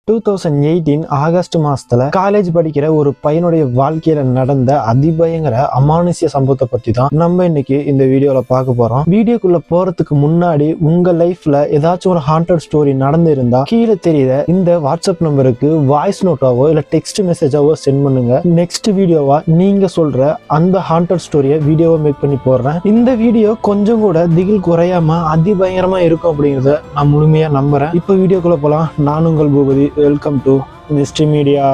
2018 August மாசத்துல college படிக்கிற ஒரு பையனுடைய வாழ்க்கையில நடந்த அதிபயங்கர அமானுஷ்ய சம்பவத்தை பத்தி தான் நம்ம இன்னைக்கு இந்த வீடியோல பார்க்க போறோம். வீடியோக்குள்ள போறதுக்கு முன்னாடி உங்க லைஃப்ல ஏதாச்சும் ஒரு ஹாண்டட் ஸ்டோரி நடந்து இருந்தா கீழே தெரியுற இந்த வாட்ஸ்அப் நம்பருக்கு வாய்ஸ் நோட்டாவோ இல்ல டெக்ஸ்ட் மெசேஜாவோ சென்ட் பண்ணுங்க. நெக்ஸ்ட் வீடியோவா நீங்க சொல்ற அந்த ஹாண்டட் ஸ்டோரியை வீடியோவை மேக் பண்ணி போடுறேன். இந்த வீடியோ கொஞ்சம் கூட திகில் குறையாம அதிபயங்கரமா இருக்கும் அப்படிங்கறத நான் முழுமையா நம்புறேன். இப்ப வீடியோக்குள்ள போலாம். நான் உங்கள் Boopathi. Welcome to Mystery Media.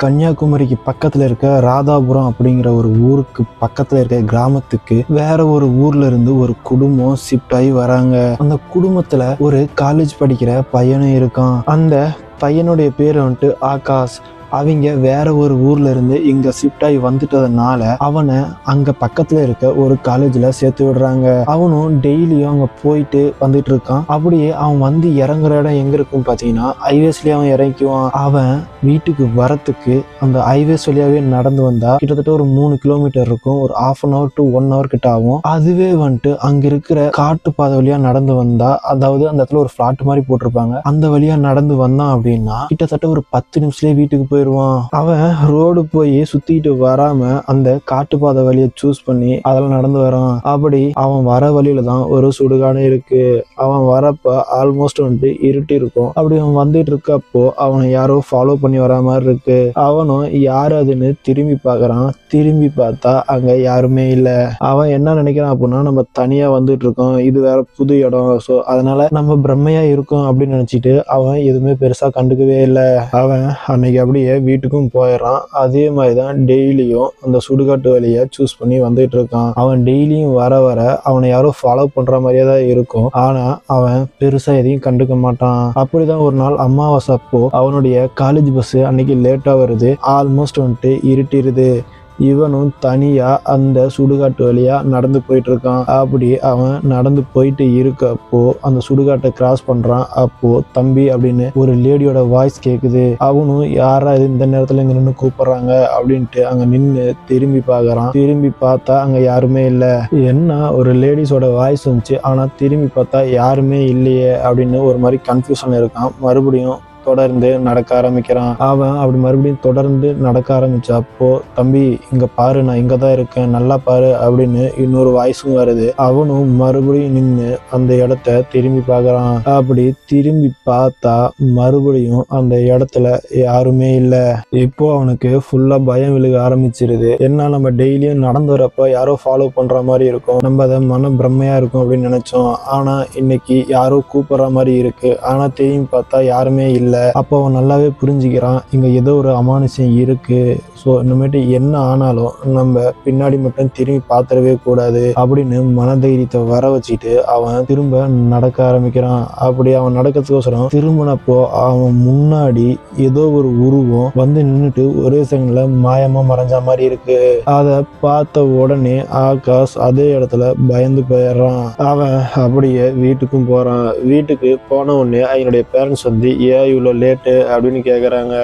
கன்னியாகுமரிக்கு பக்கத்துல இருக்க ராதாபுரம் அப்படிங்கிற ஒரு ஊருக்கு பக்கத்துல இருக்க கிராமத்துக்கு வேற ஒரு ஊர்ல இருந்து ஒரு குடும்பம் ஷிஃப்ட் ஆகி வராங்க. அந்த குடும்பத்துல ஒரு காலேஜ் படிக்கிற பையனும் இருக்கான். அந்த பையனுடைய பேரு வந்துட்டு ஆகாஷ். அவங்க வேற ஒரு ஊர்ல இருந்து இங்க ஷிஃப்ட் ஆகி வந்துட்டதுனால அவனை அங்க பக்கத்துல இருக்க ஒரு காலேஜ்ல சேர்த்து விடுறாங்க. அவனும் டெய்லியும் அங்க போயிட்டு வந்துட்டு இருக்கான். அப்படியே அவன் வந்து இறங்குற இடம் எங்க இருக்குன்னு பாத்தீங்கன்னா ஹைவேஸ்லயே அவன் இறங்கிக்குவான். அவன் வீட்டுக்கு வரத்துக்கு அந்த ஹைவேஸ் வழியாவே நடந்து வந்தா கிட்டத்தட்ட ஒரு 3 கிலோமீட்டர் இருக்கும். ஒரு 1/2 hour to 1 hour கிட்ட ஆகும். அதுவே வந்துட்டு அங்க இருக்கிற காட்டு பாதை வழியா நடந்து வந்தா, அதாவது அந்த இடத்துல ஒரு பிளாட் மாதிரி போட்டிருப்பாங்க, அந்த வழியா நடந்து வந்தான் அப்படின்னா கிட்டத்தட்ட ஒரு 10 நிமிஷத்துலயே வீட்டுக்கு போயிருவான். அவன் ரோடு போய் சுத்திட்டு வராம அந்த காட்டுப்பாதை வழியை சூஸ் பண்ணி அதெல்லாம் நடந்து வரான். அப்படி அவன் வர வழியில தான் ஒரு சுடுகாடு இருக்கு. அவன் வரப்ப ஆல்மோஸ்ட் வந்துட்டு இருட்டி இருக்கும். அப்படி அவன் வந்துட்டு இருக்கப்போ அவனை யாரோ ஃபாலோ பண்ணி வர மாதிரி இருக்கு. அவனும் யாரு அதுன்னு திரும்பி பார்க்கறான். திரும்பி பார்த்தா அங்க யாருமே இல்லை. அவன் என்ன நினைக்கிறான் அப்படின்னா, நம்ம தனியா வந்துட்டு இருக்கோம், இது வேற புது இடம், ஸோ அதனால நம்ம பிரம்மையா இருக்கும் அப்படின்னு நினைச்சிட்டு அவன் எதுவுமே பெருசா கண்டுக்கவே இல்லை. அவன் அன்னைக்கு அப்படியே வீட்டுக்கும் போயிடறான். அதே மாதிரிதான் டெய்லியும் அந்த சுடுகாட்டு வழியை சூஸ் பண்ணி வந்துட்டு இருக்கான். அவன் டெய்லியும் வர வர அவனை யாரும் ஃபாலோ பண்ற மாதிரியே தான் இருக்கும். ஆனா அவன் பெருசா எதையும் கண்டுக்க மாட்டான். அப்படிதான் ஒரு நாள் அமாவாசை அப்போ அவனுடைய காலேஜ் பஸ் அன்னைக்கு லேட்டா வருது. ஆல்மோஸ்ட் வந்துட்டு இருட்டிருது. இவனும் தனியா அந்த சுடுகாட்டு வழியா நடந்து போயிட்டு இருக்கான். அப்படி அவன் நடந்து போயிட்டு இருக்கப்போ அந்த சுடுகாட்டை கிராஸ் பண்றான். அப்போ தம்பி அப்படின்னு ஒரு லேடியோட வாய்ஸ் கேக்குது. அவனும் யாரா இது இந்த நேரத்துல இங்க நின்று கூப்பிடுறாங்க அப்படின்ட்டு அங்க நின்று திரும்பி பார்க்கறான். திரும்பி பார்த்தா அங்க யாருமே இல்லை. என்ன ஒரு லேடிஸோட வாய்ஸ் வந்துச்சு, ஆனா திரும்பி பார்த்தா யாருமே இல்லையே அப்படின்னு ஒரு மாதிரி கன்ஃபியூஷன் இருக்கான். மறுபடியும் தொடர்ந்து நடக்க ஆரம்பிக்கிறான். அவன் அப்படி மறுபடியும் தொடர்ந்து நடக்க ஆரம்பிச்சப்போ, தம்பி இங்க பாரு, நான் இங்கதான் இருக்கேன், நல்லா பாரு அப்படின்னு இன்னொரு வாய்ஸும் வருது. அவனும் மறுபடியும் நின்று அந்த இடத்த திரும்பி பார்க்கறான். அப்படி திரும்பி பார்த்தா மறுபடியும் அந்த இடத்துல யாருமே இல்லை. இப்போ அவனுக்கு ஃபுல்லா பயம் விழுக ஆரம்பிச்சிருது. என்ன, நம்ம டெய்லியும் நடந்து வரப்ப யாரோ ஃபாலோ பண்ற மாதிரி இருக்கும், நம்ம அதை மன பிரம்மையா இருக்கும் அப்படின்னு நினைச்சோம். ஆனா இன்னைக்கு யாரோ கூப்பிடுற மாதிரி இருக்கு, ஆனா திரும்பி பார்த்தா யாருமே இல்லை. அப்போ அவன் நல்லாவே புரிஞ்சுக்கிறான், இங்க ஏதோ ஒரு அமானுஷ்யம் இருக்கு. ஸோ இனிமேட்டு என்ன ஆனாலும் நம்ம பின்னாடி மட்டும் திரும்பி பார்த்துடவே கூடாது அப்படின்னு மனதைரியத்தை வர வச்சுட்டு அவன் திரும்ப நடக்க ஆரம்பிக்கிறான். அப்படி அவன் நடக்கிறதுக்கோசரம் திரும்பினப்போ அவன் முன்னாடி ஏதோ ஒரு உருவம் வந்து நின்றுட்டு ஒரே செகண்ட்ல மாயமா மறைஞ்ச மாதிரி இருக்கு. அதை பார்த்த உடனே ஆகாஷ் அதே இடத்துல பயந்து போயிடுறான். அவன் அப்படியே வீட்டுக்கும் போறான். வீட்டுக்கு போன உடனே அவனுடைய பேரண்ட்ஸ் வந்து ஏன் இவ்வளோ லேட்டு அப்படின்னு கேட்குறாங்க.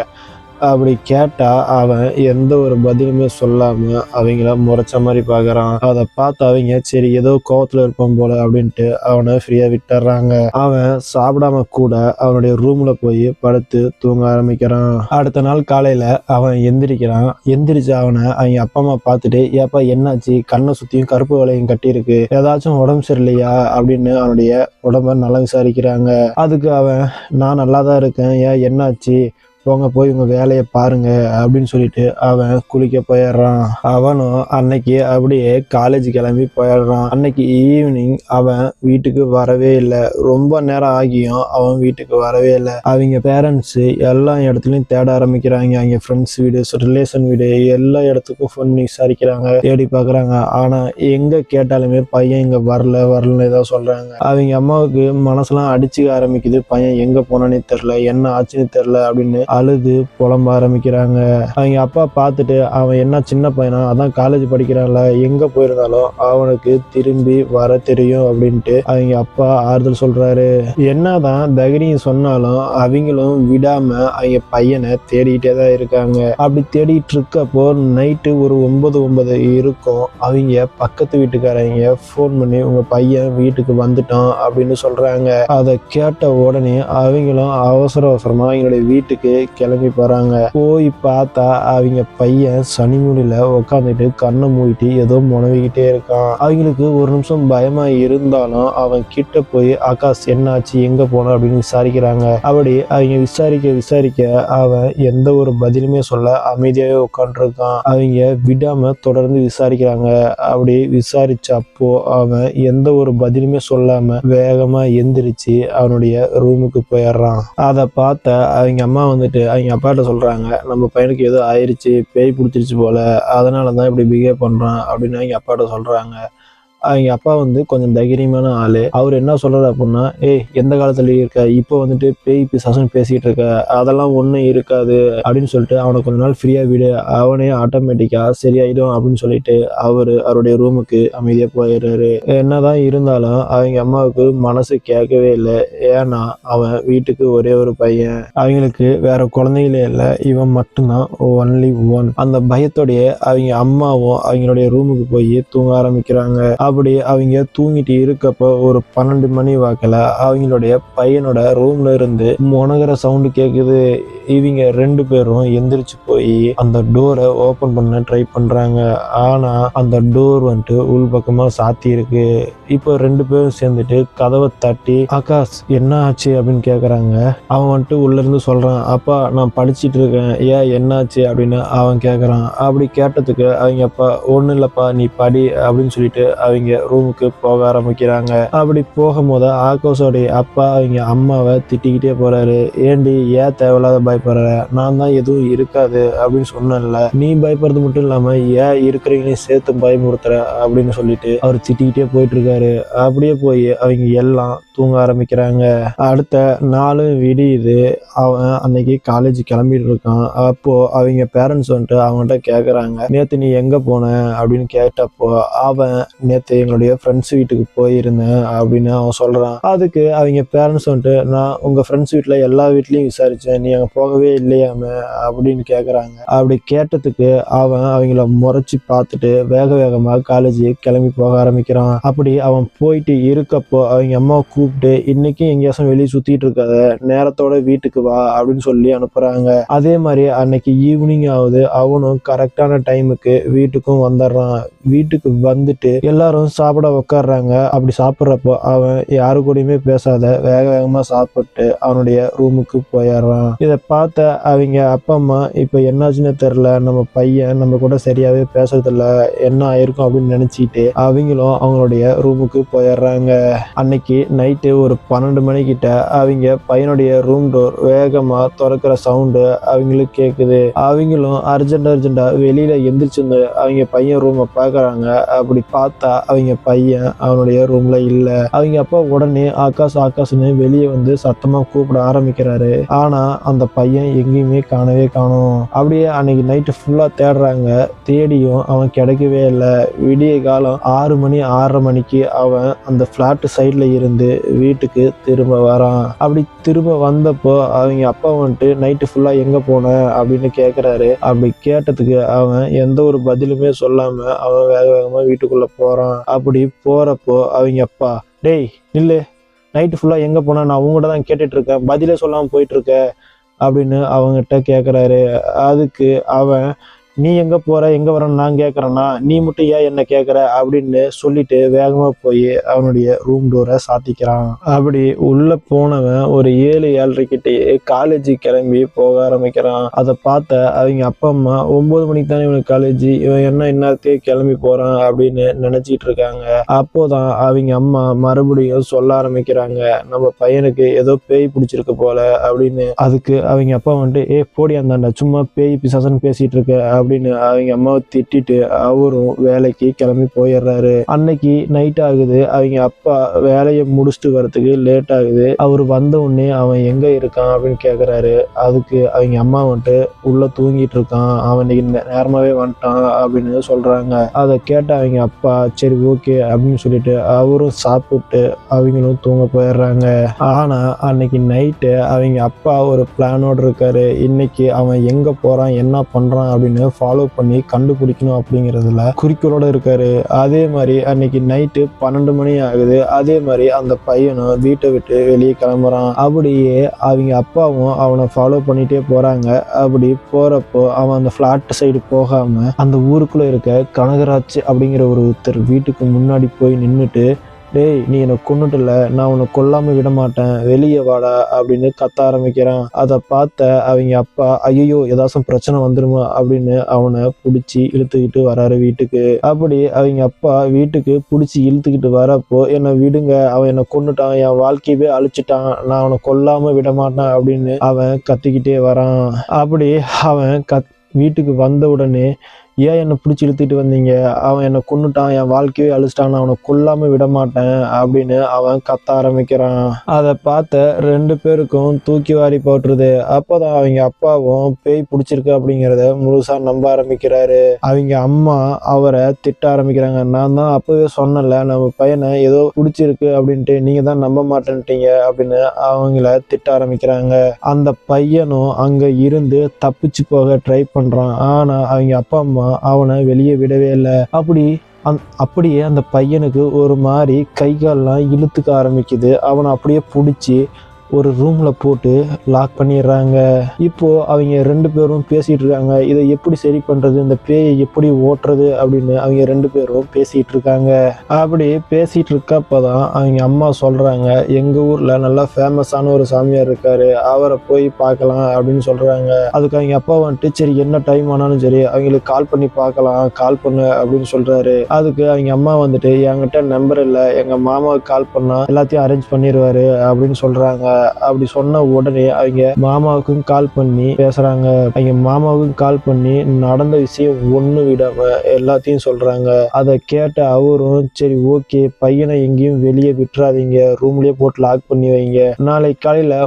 அப்படி கேட்டா அவன் எந்த ஒரு பதிலுமே சொல்லாம அவங்கள முறைச்ச மாதிரி பார்க்கறான். அதை பார்த்து அவங்க சரி ஏதோ கோவத்துல இருப்பான் போல அப்படின்ட்டு அவனை ஃப்ரீயா விட்டுறாங்க. அவன் சாப்பிடாம கூட அவனுடைய ரூம்ல போய் படுத்து தூங்க ஆரம்பிக்கிறான். அடுத்த நாள் காலையில அவன் எந்திரிக்கிறான். எந்திரிச்சு அவனை அவங்க அப்பா அம்மா பார்த்துட்டு, ஏப்பா என்னாச்சு, கண்ணை சுத்தியும் கருப்பு வளையம் கட்டி இருக்கு, ஏதாச்சும் உடம்பு சரியில்லையா அப்படின்னு அவனுடைய உடம்ப நல்லா விசாரிக்கிறாங்க. அதுக்கு அவன் நான் நல்லாதான் இருக்கேன், ஏன் என்னாச்சு, போங்க போய் உங்க வேலையை பாருங்க அப்படின்னு சொல்லிட்டு அவன் குளிக்க போயிடுறான். அவனும் அன்னைக்கு அப்படியே காலேஜ் கிளம்பி போயிடுறான். அன்னைக்கு ஈவினிங் அவன் வீட்டுக்கு வரவே இல்லை. ரொம்ப நேரம் ஆகியும் அவன் வீட்டுக்கு வரவே இல்லை. அவங்க பேரண்ட்ஸ் எல்லா இடத்துலையும் தேட ஆரம்பிக்கிறாங்க. அவங்க ஃப்ரெண்ட்ஸ் வீடு, ரிலேஷன் வீடு, எல்லா இடத்துக்கும் ஃபோன் பண்ணி விசாரிக்கிறாங்க, தேடி பார்க்குறாங்க. ஆனா எங்க கேட்டாலுமே பையன் இங்க வரலன்னு ஏதாவது சொல்றாங்க. அவங்க அம்மாவுக்கு மனசுலாம் அடிச்சுக்க ஆரம்பிக்குது. பையன் எங்க போனானே தெரில, என்ன ஆச்சுன்னு தெரில அப்படின்னு அழுது புலம்ப ஆரம்பிக்கிறாங்க. அவங்க அப்பா பார்த்துட்டு, அவன் என்ன சின்ன பையனா, அதான் காலேஜ் படிக்கிறான்ல, எங்க போயிருந்தாலும் அவனுக்கு திரும்பி வர தெரியும் அப்படின்ட்டு அவங்க அப்பா ஆறுதல் சொல்றாரு. என்னதான் தைரியம் சொன்னாலும் அவங்களும் விடாம அவங்க பையனை தேடிக்கிட்டே தான் இருக்காங்க. அப்படி தேடிட்டு இருக்கப்போ நைட்டு ஒரு 9 இருக்கும். அவங்க பக்கத்து வீட்டுக்காரங்க ஃபோன் பண்ணி உங்க பையன் வீட்டுக்கு வந்துட்டான் அப்படின்னு சொல்றாங்க. அதை கேட்ட உடனே அவங்களும் அவசரமா அவங்களுடைய வீட்டுக்கு கிளம்பி போறாங்க. போய் பார்த்தா அவங்க பையன் சனிமூடியில உட்காந்துட்டு கண்ணை மூடிட்டு ஏதோ முனவிக்கிட்டே இருக்கான். அவங்களுக்கு ஒரு நிமிஷம் பயமா இருந்தாலும் அவன் கிட்ட போய் ஆகாஷ் என்னாச்சு, எங்க போன அப்படின்னு விசாரிக்கிறாங்க. அப்படி அவங்க விசாரிக்க அவன் எந்த ஒரு பதிலுமே சொல்ல அமைதியாவே உட்காந்துருக்கான். அவங்க விடாம தொடர்ந்து விசாரிக்கிறாங்க. அப்படி விசாரிச்சப்போ அவன் எந்த ஒரு பதிலுமே சொல்லாம வேகமா எந்திரிச்சு அவனுடைய ரூமுக்கு போயிடுறான். அதை பார்த்த அவங்க அம்மா வந்துட்டு அவங்க அப்பாட்ட சொல்றாங்க, நம்ம பையனுக்கு ஏதோ ஆயிடுச்சு, பேய் பிடிச்சிருச்சு போல, அதனாலதான் இப்படி பிஹேவ் பண்றான் அப்படின்னு அவங்க அப்பாட்ட சொல்றாங்க. அவங்க அப்பா வந்து கொஞ்சம் தைரியமான ஆளு. அவர் என்ன சொல்றாரு அப்படின்னா, ஏய் எந்த காலத்துலயும் இருக்க, இப்போ வந்துட்டு பேய் பிசாசுன்னு பேசிட்டு இருக்க, அதெல்லாம் ஒண்ணும் இருக்காது அப்படின்னு சொல்லிட்டு அவனை கொஞ்ச நாள் ஃப்ரீயா விடு, அவனே ஆட்டோமேட்டிக்கா சரியாயிடும் அப்படின்னு சொல்லிட்டு அவருடைய ரூமுக்கு அமைதியா போயிடுறாரு. என்னதான் இருந்தாலும் அவங்க அம்மாவுக்கு மனசு கேட்கவே இல்லை. ஏன்னா அவன் வீட்டுக்கு ஒரே ஒரு பையன், அவங்களுக்கு வேற குழந்தைகளே இல்லை, இவன் மட்டும்தான் ஒன்லி ஒன். அந்த பயத்தோடைய அவங்க அம்மாவும் அவங்களுடைய ரூமுக்கு போய் தூங்க ஆரம்பிக்கிறாங்க. அப்படி அவங்க தூங்கிட்டு இருக்கப்போ ஒரு 12 மணி வாக்கில் அவங்களுடைய பையனோட ரூம்ல இருந்து முனகிற சவுண்டு கேட்குது. இவங்க 2 பேரும் எந்திரிச்சு போய் அந்த டோரை ஓபன் பண்ண ட்ரை பண்றாங்க. ஆனா அந்த டோர் வந்துட்டு உள் பக்கமா சாத்தி இருக்கு. இப்போ 2 பேரும் சேர்ந்துட்டு கதவை தட்டி ஆகாஷ் என்ன ஆச்சு அப்படின்னு கேக்குறாங்க. அவன் வந்துட்டு உள்ள இருந்து சொல்றான், அப்பா நான் படிச்சுட்டு இருக்கேன், ஏன் என்னாச்சு அப்படின்னு அவன் கேக்குறான். அப்படி கேட்டதுக்கு அவங்க அப்பா, ஒன்னும் இல்லப்பா நீ படி அப்படின்னு சொல்லிட்டு அவங்க ரூமுக்கு போக ஆரம்பிக்கிறாங்க. அப்படி போகும்போது ஆகாஷோடைய அப்பா அவங்க அம்மாவை திட்டிக்கிட்டே போறாரு. ஏண்டி ஏன் தேவையில்லாத பயப்படுற, நான் தான் எதுவும் இருக்காது அப்படின்னு சொன்னேன்ல, நீ பயப்படுறது மட்டும் இல்லாம ஏன் இருக்கிறவங்களையும் சேர்த்து பயமுறுத்துற அப்படின்னு சொல்லிட்டு அவர் திட்டிக்கிட்டே போயிட்டு இருக்காரு. அப்படியே போய் அவங்க எல்லாம் தூங்க ஆரம்பிக்கிறாங்க. அடுத்த நாளும் விடியுது. அவன் அன்னைக்கு காலேஜ் கிளம்பிட்டு இருக்கான். அப்போ அவங்க பேரண்ட்ஸ் வந்துட்டு அவன்கிட்ட கேக்குறாங்க, நேத்து நீ எங்க போன அப்படின்னு கேட்டப்போ அவன் நேத்து எங்களுடைய ஃப்ரெண்ட்ஸ் வீட்டுக்கு போயிருந்தேன் அப்படின்னு அவன் சொல்றான். அதுக்கு அவங்க பேரண்ட்ஸ் வந்துட்டு, நான் உங்க ஃப்ரெண்ட்ஸ் வீட்டுல எல்லா வீட்லயும் விசாரிச்சேன், நீ அங்க போகவே இல்லையாம அப்படின்னு கேக்குறாங்க. அப்படி கேட்டதுக்கு அவன் அவங்கள முறைச்சு பார்த்துட்டு வேகமா காலேஜ் கிளம்பி போக ஆரம்பிக்கிறான். அப்படி அவன் போயிட்டு இருக்கப்போ அவங்க அம்மா கூப்பிட்டு, இன்னைக்கு எங்கேயாச்சும் வெளியே சுத்திட்டு இருக்காத, நேரத்தோட வீட்டுக்கு வா அப்படின்னு சொல்லி அனுப்புறாங்க. அதே மாதிரி அன்னைக்கு ஈவினிங் ஆகுது. அவனும் கரெக்டான டைமுக்கு வீட்டுக்கும் வந்துடுறான். வீட்டுக்கு வந்துட்டு எல்லாரும் சாப்பிட உட்காடுறாங்க. அப்படி சாப்பிட்றப்போ அவன் யாரு கூடயுமே பேசாத வேகமா சாப்பிட்டு அவனுடைய ரூமுக்கு போயிடுறான். இதை பார்த்த அவங்க அப்பா அம்மா, இப்ப என்னாச்சுன்னு தெரியல, நம்ம பையன் நம்ம கூட சரியாவே பேசுறதில்ல, என்ன ஆயிருக்கும் அப்படின்னு நினைச்சிட்டு அவங்களும் அவங்களுடைய ரூமுக்கு போயிடுறாங்க. அன்னைக்கு நைட்டு ஒரு 12 மணிக்கிட்ட அவங்க பையனுடைய ரூம் டோர் வேகமா திறக்கிற சவுண்டு அவங்களுக்கு கேக்குது. அவங்களும் அர்ஜென்டா வெளியில எந்திரிச்சு அவங்க பையன் ரூமை பாக்குறாங்க. அப்படி பார்த்தா அவங்க பையன் அவனுடைய ரூம்ல இல்ல. அவங்க அப்பா உடனே ஆகாஷ்னு வெளியே வந்து சத்தமா கூப்பிட ஆரம்பிக்கிறாரு. ஆனா அந்த பையன் எங்கேயுமே காணவே காணோம். அப்படியே அன்னைக்கு நைட்டு ஃபுல்லா தேடுறாங்க. தேடியும் அவன் கிடைக்கவே இல்லை. விடிய காலம் 6 மணி 6:30 மணிக்கு அவன் அந்த பிளாட் சைட்ல இருந்து வீட்டுக்கு திரும்ப வரான். அப்படி திரும்ப வந்தப்போ அவங்க அப்பா வந்துட்டு, நைட்டு ஃபுல்லா எங்க போன அப்படின்னு கேக்குறாரு. அப்படி கேட்டதுக்கு அவன் எந்த ஒரு பதிலுமே சொல்லாம அவன் வேகமா வீட்டுக்குள்ள போறான். அப்படி போறப்போ அவங்க அப்பா, டேய் நில்லு, நைட்டு ஃபுல்லா எங்க போனா, நான் உங்ககிட்ட தான் கேட்டுட்டு இருக்கேன், பதிலே சொல்லாம போயிட்டு இருக்க அப்படின்னு அவங்ககிட்ட கேக்குறாரு. அதுக்கு அவன், நீ எங்க போற எங்க வரன்னு நான் கேட்கறேன்னா, நீ மட்டும் ஏன் என்ன கேட்கற அப்படின்னு சொல்லிட்டு வேகமா போய் அவனுடைய ரூம் டோரை சாத்திக்கிறான். அப்படி உள்ள போனவன் ஒரு 7-7:30 கிட்டேயே காலேஜ் கிளம்பி போக ஆரம்பிக்கிறான். அதை பார்த்த அவங்க அப்பா அம்மா, 9 மணிக்கு தானே இவனுக்கு காலேஜ், இவன் என்ன இன்னத்தே கிளம்பி போறான் அப்படின்னு நினைச்சிட்டு இருக்காங்க. அப்போதான் அவங்க அம்மா மறுபடியும் சொல்ல ஆரம்பிக்கிறாங்க, நம்ம பையனுக்கு ஏதோ பேய் பிடிச்சிருக்கு போல அப்படின்னு. அதுக்கு அவங்க அப்பா வந்துட்டு, போடி அந்தாண்டா, சும்மா பேய் பிசாசன்னு பேசிட்டு இருக்க அப்படின்னு அவங்க அம்மாவை திட்டிட்டு அவரும் வேலைக்கு கிளம்பி போயிடுறாரு. அன்னைக்கு நைட் ஆகுது. அவங்க அப்பா வேலையை முடிச்சுட்டு வரதுக்கு லேட் ஆகுது. அவர் வந்த உடனே அவன் எங்க இருக்கான் அப்படின்னு கேக்குறாரு. அதுக்கு அவங்க அம்மா வந்துட்டு உள்ள தூங்கிட்டு இருக்கான், அவன் இன்னைக்கு நேரமாவே வந்துட்டான் அப்படின்னு சொல்றாங்க. அதை கேட்ட அவங்க அப்பா சரி ஓகே அப்படின்னு சொல்லிட்டு அவரும் சாப்பிட்டு அவங்களும் தூங்க போயிடுறாங்க. ஆனா அன்னைக்கு நைட்டு அவங்க அப்பா ஒரு பிளானோட இருக்காரு. இன்னைக்கு அவன் எங்க போறான் என்ன பண்றான் அப்படின்னு ஃபாலோ பண்ணி கண்டுபிடிக்கணும் அப்படிங்கிறதுல குறிக்கோளோட இருக்காரு. அதே மாதிரி அன்னைக்கு நைட்டு 12 மணி ஆகுது. அதே மாதிரி அந்த பையனும் வீட்டை விட்டு வெளியே கிளம்புறான். அப்படியே அவங்க அப்பாவும் அவனை ஃபாலோ பண்ணிட்டே போறாங்க. அப்படி போறப்போ அவன் அந்த பிளாட் சைடு போகாம அந்த ஊருக்குள்ள இருக்க கனகராஜ் அப்படிங்கிற ஒருத்தர் வீட்டுக்கு முன்னாடி போய் நின்றுட்டு, டேய் நீ என்னை கொன்னுட்டல, நான் உன்னை கொல்லாம விட மாட்டேன், வெளியே வாடா அப்படின்னு கத்த ஆரம்பிக்கிறான். அதை பார்த்த அவங்க அப்பா ஐயோ ஏதாச்சும் பிரச்சனை வந்துருமா அப்படின்னு அவனை பிடிச்சி இழுத்துக்கிட்டு வராரு வீட்டுக்கு. அப்படி அவங்க அப்பா வீட்டுக்கு பிடிச்சி இழுத்துக்கிட்டு வரப்போ என்னை விடுங்க, அவன் என்னை கொன்னுட்டான், என் வாழ்க்கையவே அழிச்சிட்டான், நான் அவனை கொல்லாம விட மாட்டேன் அப்படின்னு அவன் கத்திக்கிட்டே வரான். அப்படி அவன் வீட்டுக்கு வந்த உடனே ஏன் என்னை பிடிச்சி இழுத்துட்டு வந்தீங்க, அவன் என்னை கொன்னுட்டான், என் வாழ்க்கையே அழிச்சிட்டான், நான் அவனை கொல்லாம விட மாட்டேன் அப்படின்னு அவன் கத்த ஆரம்பிக்கிறான். அதை பார்த்த 2 பேருக்கும் தூக்கி வாரி போட்டுருது. அப்போதான் அவங்க அப்பாவும் பேய் பிடிச்சிருக்கு அப்படிங்கிறத முழுசா நம்ப ஆரம்பிக்கிறாரு. அவங்க அம்மா அவரை திட்ட ஆரம்பிக்கிறாங்க. நான் தான் அப்பவே சொன்னல நம்ம பையனை ஏதோ பிடிச்சிருக்கு அப்படின்ட்டு, நீங்க தான் நம்ப மாட்டேன்ட்டீங்க அப்படின்னு அவங்கள திட்ட ஆரம்பிக்கிறாங்க. அந்த பையனும் அங்க இருந்து தப்பிச்சு போக ட்ரை பண்றான். ஆனா அவங்க அப்பா அம்மா அவனை வெளியே விடவே இல்லை. அப்படியே அந்த பையனுக்கு ஒரு மாதிரி கை கால்லாம் இழுத்துக்க ஆரம்பிக்குது. அவனை அப்படியே பிடிச்சி ஒரு ரூம்ல போட்டு லாக் பண்ணிடுறாங்க. இப்போ அவங்க 2 பேரும் பேசிட்டு இருக்காங்க. இதை எப்படி சரி பண்றது, இந்த பேயை எப்படி ஓட்டுறது அப்படின்னு அவங்க 2 பேரும் பேசிட்டு இருக்காங்க. அப்படி பேசிட்டு இருக்கப்பதான் அவங்க அம்மா சொல்றாங்க, எங்க ஊர்ல நல்லா ஃபேமஸான ஒரு சாமியார் இருக்காரு, அவரை போய் பார்க்கலாம் அப்படின்னு சொல்றாங்க. அதுக்கு அவங்க அப்பா வந்துட்டு சரி என்ன டைம் ஆனாலும் சரி அவங்களுக்கு கால் பண்ணி பார்க்கலாம், கால் பண்ணு அப்படின்னு சொல்றாரு. அதுக்கு அவங்க அம்மா வந்துட்டு என்கிட்ட நம்பர் இல்லை, எங்க மாமாவுக்கு கால் பண்ணா எல்லாத்தையும் அரேஞ்ச் பண்ணிடுவாரு அப்படின்னு சொல்றாங்க. அப்படி சொன்ன உடனே அவங்க மாமாவுக்கும் கால் பண்ணி பேசுறாங்க. அவங்க மாமாவுக்கும் கால் பண்ணி நடந்த விஷயம் ஒண்ணு விடாம எல்லாத்தையும் சொல்றாங்க. அதை கேட்ட அவரும் சரி ஓகே பையனை எங்கேயும் வெளியே விட்டுறாதீங்க, ரூம்லயே போட்டு லாக் பண்ணி வைங்க, நாளைக்கு காலையில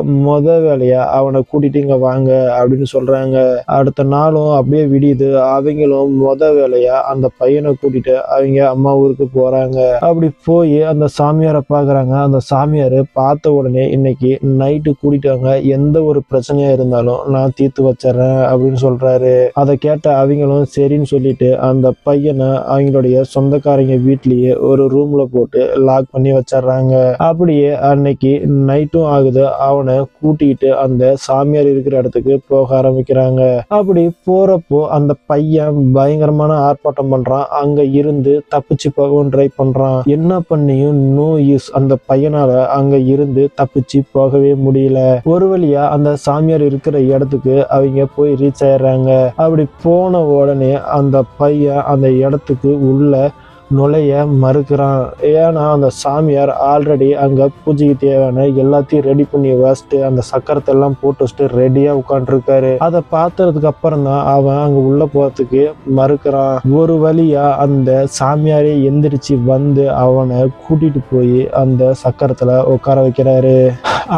வேலையா அவனை கூட்டிட்டு இங்க வாங்க அப்படின்னு சொல்றாங்க. அடுத்த நாளும் அப்படியே விடியுது. அவங்களும் வேலையா அந்த பையனை கூட்டிட்டு அவங்க அம்மா ஊருக்கு போறாங்க. அப்படி போய் அந்த சாமியாரை பாக்குறாங்க. அந்த சாமியார் பார்த்த உடனே இன்னைக்கு நைட்டு கூட்டிட்டாங்க, எந்த ஒரு பிரச்சனையா இருந்தாலும் நான் தீர்த்து வச்சிடறேன் அப்படின்னு சொல்றாரு. அதை கேட்ட அவங்களும் சரின்னு சொல்லிட்டு அந்த பையனை அவங்களுடைய சொந்தக்காரங்க வீட்லயே ஒரு ரூம்ல போட்டு லாக் பண்ணி வச்சிடறாங்க. அப்படியே அன்னைக்கு நைட்டும் ஆகுது. அவனை கூட்டிகிட்டு அந்த சாமியார் இருக்கிற இடத்துக்கு போக ஆரம்பிக்கிறாங்க. அப்படி போறப்போ அந்த பையன் பயங்கரமான ஆர்ப்பாட்டம் பண்றான். அங்க இருந்து தப்பிச்சு போகவும் ட்ரை பண்றான். என்ன பண்ணியும் நோ யூஸ், அந்த பையனால அங்க இருந்து தப்பிச்சு போகவே முடியல. ஒரு வழியா அந்த சாமியார் இருக்கிற இடத்துக்கு அவங்க போய் ரீச் ஆயிடுறாங்க. அப்படி போன உடனே அந்த பையன் அந்த இடத்துக்கு உள்ள நுழைய மறுக்கிறான். ஏன்னா அந்த சாமியார் ஆல்ரெடி அங்க பூஜைக்கு தேவையான எல்லாத்தையும் ரெடி பண்ணி வச்சுட்டு அந்த சக்கரத்தை எல்லாம் போட்டு வச்சுட்டு ரெடியா உட்காந்துருக்காரு. அதை பார்த்ததுக்கு அப்புறம் தான் அவன் அங்க உள்ள போறதுக்கு மறுக்கிறான். ஒரு வழியா அந்த சாமியாரே எந்திரிச்சு வந்து அவனை கூட்டிட்டு போய் அந்த சக்கரத்துல உட்கார வைக்கிறாரு.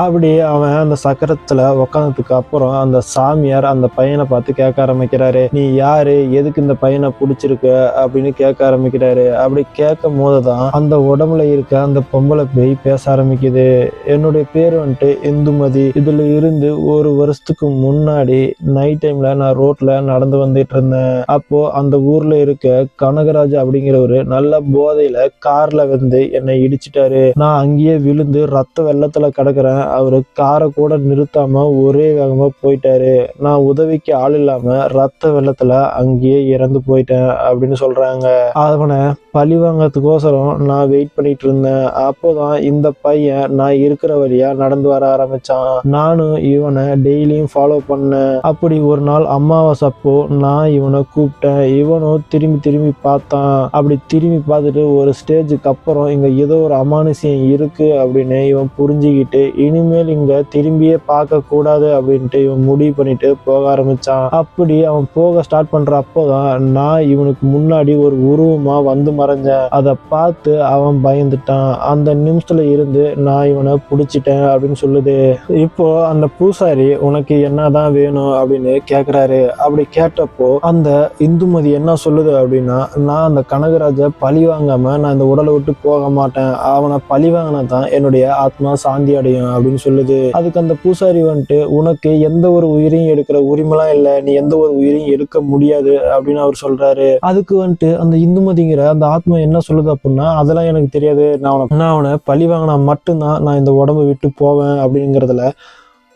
அப்படி அவன் அந்த சக்கரத்துல உட்காந்ததுக்கு அப்புறம் அந்த சாமியார் அந்த பையனை பார்த்து கேட்க ஆரம்பிக்கிறாரு, நீ யாரு, எதுக்கு இந்த பையனை பிடிச்சிருக்கு அப்படின்னு கேட்க ஆரம்பிக்கிறாரு. அப்படி கேட்கும் போதுதான் அந்த உடம்புல இருக்க அந்த பொம்பளை பேய் பேச ஆரம்பிக்குது. என்னுடைய பேர் வந்துட்டு இந்துமதி. இதுல இருந்து 1 வருஷத்துக்கு முன்னாடி நைட் டைம்ல நான் ரோட்ல நடந்து வந்துட்டு இருந்தேன். அப்போ அந்த ஊர்ல இருக்க கனகராஜ் அப்படிங்கிறவரு நல்ல போதையில கார்ல வந்து என்னை இடிச்சிட்டாரு. நான் அங்கேயே விழுந்து ரத்த வெள்ளத்துல கிடக்குறேன். அவரு காரை கூட நிறுத்தாம ஒரே வேகமா போயிட்டாரு. நான் உதவிக்கு ஆள் இல்லாம ரத்த வெள்ளத்துல அங்கேயே இறந்து போயிட்டேன் அப்படின்னு சொல்றாங்க. அவனை பழி வாங்கிறதுக்கோசரம் நான் வெயிட் பண்ணிட்டு இருந்தேன். அப்போதான் இந்த பையன் நான் இருக்கிற வழியா நடந்து வர ஆரம்பிச்சான். நானும் இவனை டெய்லியும் ஃபாலோ பண்ணேன். அப்படி ஒரு நாள் அமாவாசை அப்போ நான் இவனை கூப்பிட்டேன். இவனும் திரும்பி திரும்பி பார்த்தான். அப்படி திரும்பி பார்த்துட்டு ஒரு ஸ்டேஜுக்கு அப்புறம் இங்க ஏதோ ஒரு அமானுஷியம் இருக்கு அப்படின்னு இவன் புரிஞ்சுக்கிட்டு இனிமேல் இங்க திரும்பியே பார்க்க கூடாது அப்படின்ட்டு இவன் முடிவு பண்ணிட்டு போக ஆரம்பிச்சான். அப்படி அவன் போக ஸ்டார்ட் பண்ற அப்போதான் நான் இவனுக்கு முன்னாடி ஒரு உருவமா வந்து மறைஞ்சேன். அதை பார்த்து அவன் பயந்துட்டான். அந்த நிமிஷத்துல இருந்து நான் இவனை பிடிச்சிட்டேன் அப்படின்னு சொல்லுது. இப்போ அந்த பூசாரி உனக்கு என்னதான் வேணும் அப்படின்னு கேக்குறாரு. அப்படி கேட்டப்போ அந்த இந்துமதி என்ன சொல்லுது அப்படின்னா, நான் அந்த கனகராஜ பழி வாங்காம நான் இந்த உடலை விட்டு போக மாட்டேன். அவனை பழி வாங்கினா தான் என்னுடைய ஆத்மா சாந்தி அடையும் அப்படின்னு சொல்லுது. அதுக்கு அந்த பூசாரி வந்துட்டு உனக்கு எந்த ஒரு உயிரையும் எடுக்கிற உரிமைலாம் இல்லை, நீ எந்த ஒரு உயிரையும் எடுக்க முடியாது அப்படின்னு அவர் சொல்றாரு. அதுக்கு வந்துட்டு அந்த இந்துமதிங்கிற அந்த ஆத்மா என்ன சொல்லுது அப்படின்னா, அதெல்லாம் எனக்கு தெரியாது, நான் அவனை பழி வாங்கினா மட்டும்தான் நான் இந்த உடம்பை விட்டு போவேன் அப்படிங்கிறதுல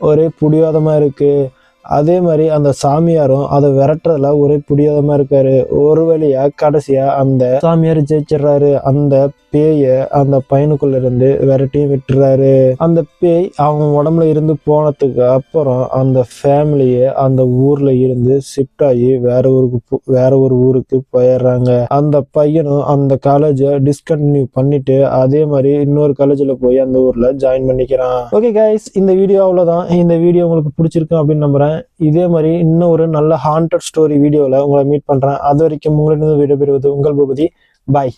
ஒரே புடிவாதமா இருக்கு. அதே மாதிரி அந்த சாமியாரும் அதை விரட்டுறதுல ஒரே புடிவாதமா இருக்காரு. ஒரு வழியா கடைசியா அந்த சாமியார் ஜெயிச்சிடுறாரு. அந்த பேய அந்த பையனுக்குள்ள இருந்து விரட்டியும் விட்டுறாரு. அந்த பேய் அவன் உடம்புல இருந்து போனதுக்கு அப்புறம் அந்த ஃபேமிலியை அந்த ஊர்ல இருந்து ஷிஃப்ட் ஆகி வேற ஒரு ஊருக்கு போயிடுறாங்க. அந்த பையனும் அந்த காலேஜை டிஸ்கண்டினியூ பண்ணிட்டு அதே மாதிரி இன்னொரு காலேஜ்ல போய் அந்த ஊர்ல ஜாயின் பண்ணிக்கிறான். ஓகே கைஸ், இந்த வீடியோ அவ்வளவுதான். இந்த வீடியோ உங்களுக்கு பிடிச்சிருக்கும் அப்படின்னு நம்புறேன். இதே மாதிரி இன்னும் ஒரு நல்ல ஹாண்டட் ஸ்டோரி வீடியோல உங்களை மீட் பண்றேன். அது வரைக்கும் உங்களிடம் விடைபெறுவது உங்கள் பூபதி. பாய்.